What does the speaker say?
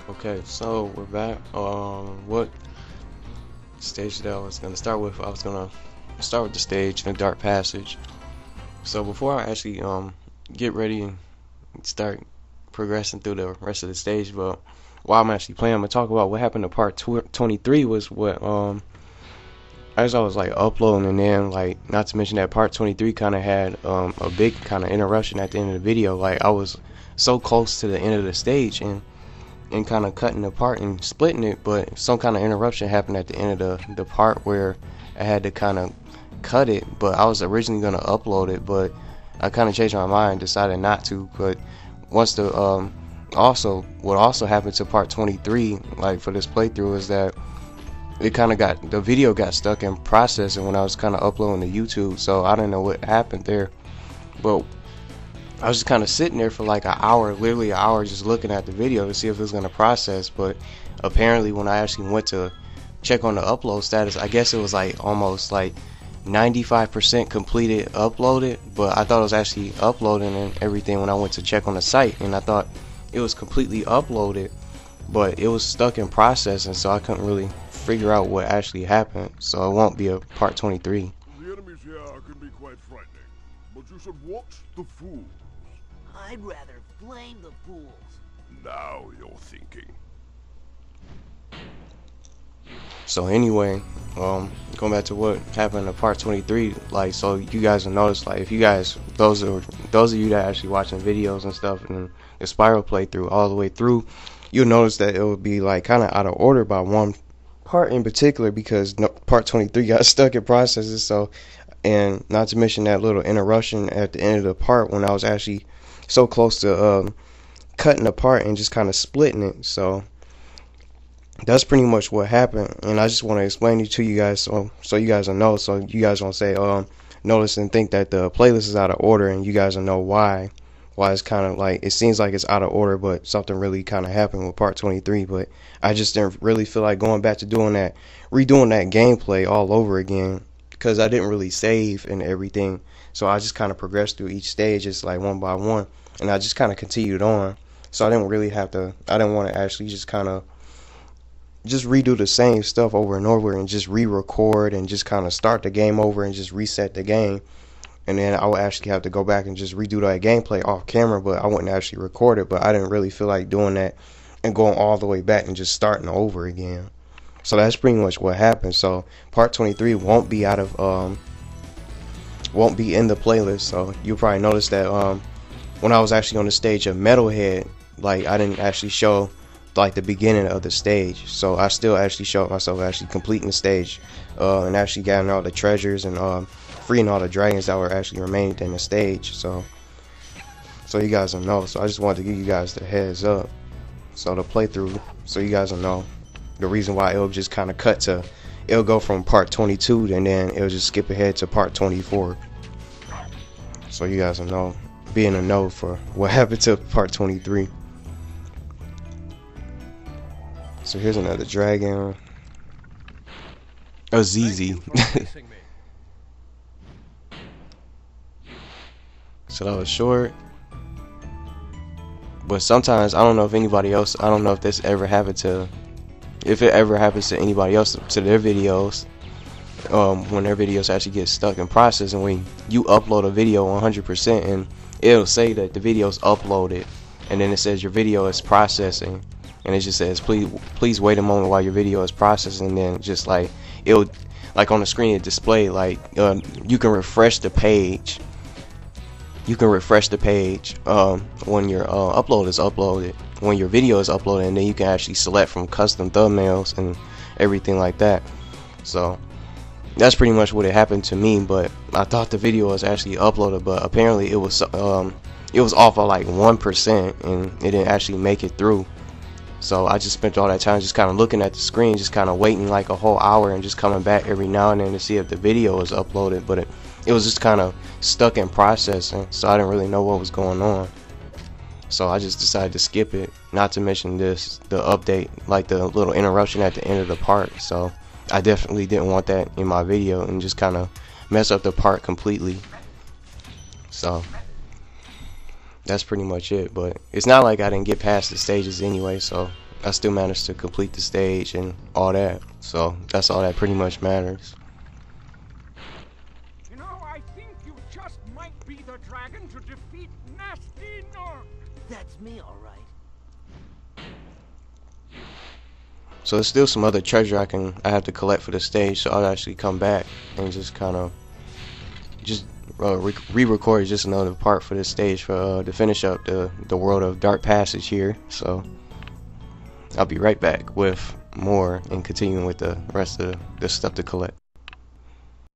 Okay, so we're back. What stage that I was gonna start with? I was gonna start with the stage, the dark passage. So before I actually get ready and start progressing through the rest of the stage, but while I'm actually playing, I'm gonna talk about what happened to part 23. Was what as I was like uploading, and then like not to mention that part 23 kind of had a big kind of interruption at the end of the video. Like I was so close to the end of the stage and kind of cutting apart and splitting it, but some kind of interruption happened at the end of the part where I had to kind of cut it. But I was originally going to upload it, but I kind of changed my mind, decided not to. But once the what also happened to part 23, like for this playthrough, is that it kind of the video got stuck in processing when I was kind of uploading to YouTube, so I didn't know what happened there. But I was just kind of sitting there for like an hour, literally an hour, just looking at the video to see if it was going to process. But apparently when I actually went to check on the upload status, I guess it was like almost like 95% completed uploaded, but I thought it was actually uploading and everything when I went to check on the site, and I thought it was completely uploaded, but it was stuck in processing, so I couldn't really figure out what actually happened. So it won't be a part 23. The enemies here can be quite frightening, but you should watch the fools. I'd rather flame the fools. Now you're thinking. So anyway, going back to what happened in part 23, like, so you guys will notice, like, if you guys, those of you that are actually watching videos and stuff, and the Spyro playthrough all the way through, you'll notice that it will be like kind of out of order by one part in particular, because part 23 got stuck in processes. So, and not to mention that little interruption at the end of the part when I was actually so close to cutting apart and just kind of splitting it. So that's pretty much what happened, and I just want to explain it to you guys so you guys will know, so you guys won't say notice and think that the playlist is out of order, and you guys will know why it's kind of like, it seems like it's out of order, but something really kind of happened with part 23. But I just didn't really feel like going back to redoing that gameplay all over again, because I didn't really save and everything. So I just kind of progressed through each stage just like one by one, and I just kind of continued on. So I didn't want to actually just kind of just redo the same stuff over and over and just re-record and just kind of start the game over and just reset the game. And then I would actually have to go back and just redo that gameplay off camera, but I wouldn't actually record it. But I didn't really feel like doing that and going all the way back and just starting over again. So that's pretty much what happened. So part 23 won't be in the playlist. So you'll probably notice that when I was actually on the stage of Metalhead, like, I didn't actually show like the beginning of the stage. So I still actually showed myself actually completing the stage and actually getting all the treasures and freeing all the dragons that were actually remaining in the stage. So you guys will know. So I just wanted to give you guys the heads up, so the playthrough, so you guys will know the reason why it'll just kind of it'll go from part 22 and then it'll just skip ahead to part 24. So you guys will know, be in the know for what happened to part 23. So here's another dragon. Azizi. So that was short. But sometimes, I don't know if this ever happened to, if it ever happens to anybody else, to their videos, when their videos actually get stuck in processing, when you upload a video 100% and it'll say that the video's uploaded, and then it says your video is processing, and it just says please wait a moment while your video is processing. And then just like it'll, like on the screen, it display like you can refresh the page. You can refresh the page when your upload is uploaded, when your video is uploaded, and then you can actually select from custom thumbnails and everything like that. So that's pretty much what it happened to me. But I thought the video was actually uploaded, but apparently it was off by like 1%, and it didn't actually make it through. So I just spent all that time just kind of looking at the screen, just kind of waiting like a whole hour, and just coming back every now and then to see if the video was uploaded. But it was just kind of stuck in processing, so I didn't really know what was going on. So I just decided to skip it. Not to mention the update, like the little interruption at the end of the part. So I definitely didn't want that in my video and just kind of mess up the part completely. So that's pretty much it. But it's not like I didn't get past the stages anyway, so I still managed to complete the stage and all that. So that's all that pretty much matters. You know, I think you just might be the dragon to defeat Nasty Nark. That's me, all right. So there's still some other treasure I have to collect for the stage, so I'll actually come back and just kind of re-record just another part for this stage for to finish up the world of Dark Passage here. So I'll be right back with more and continuing with the rest of the stuff to collect.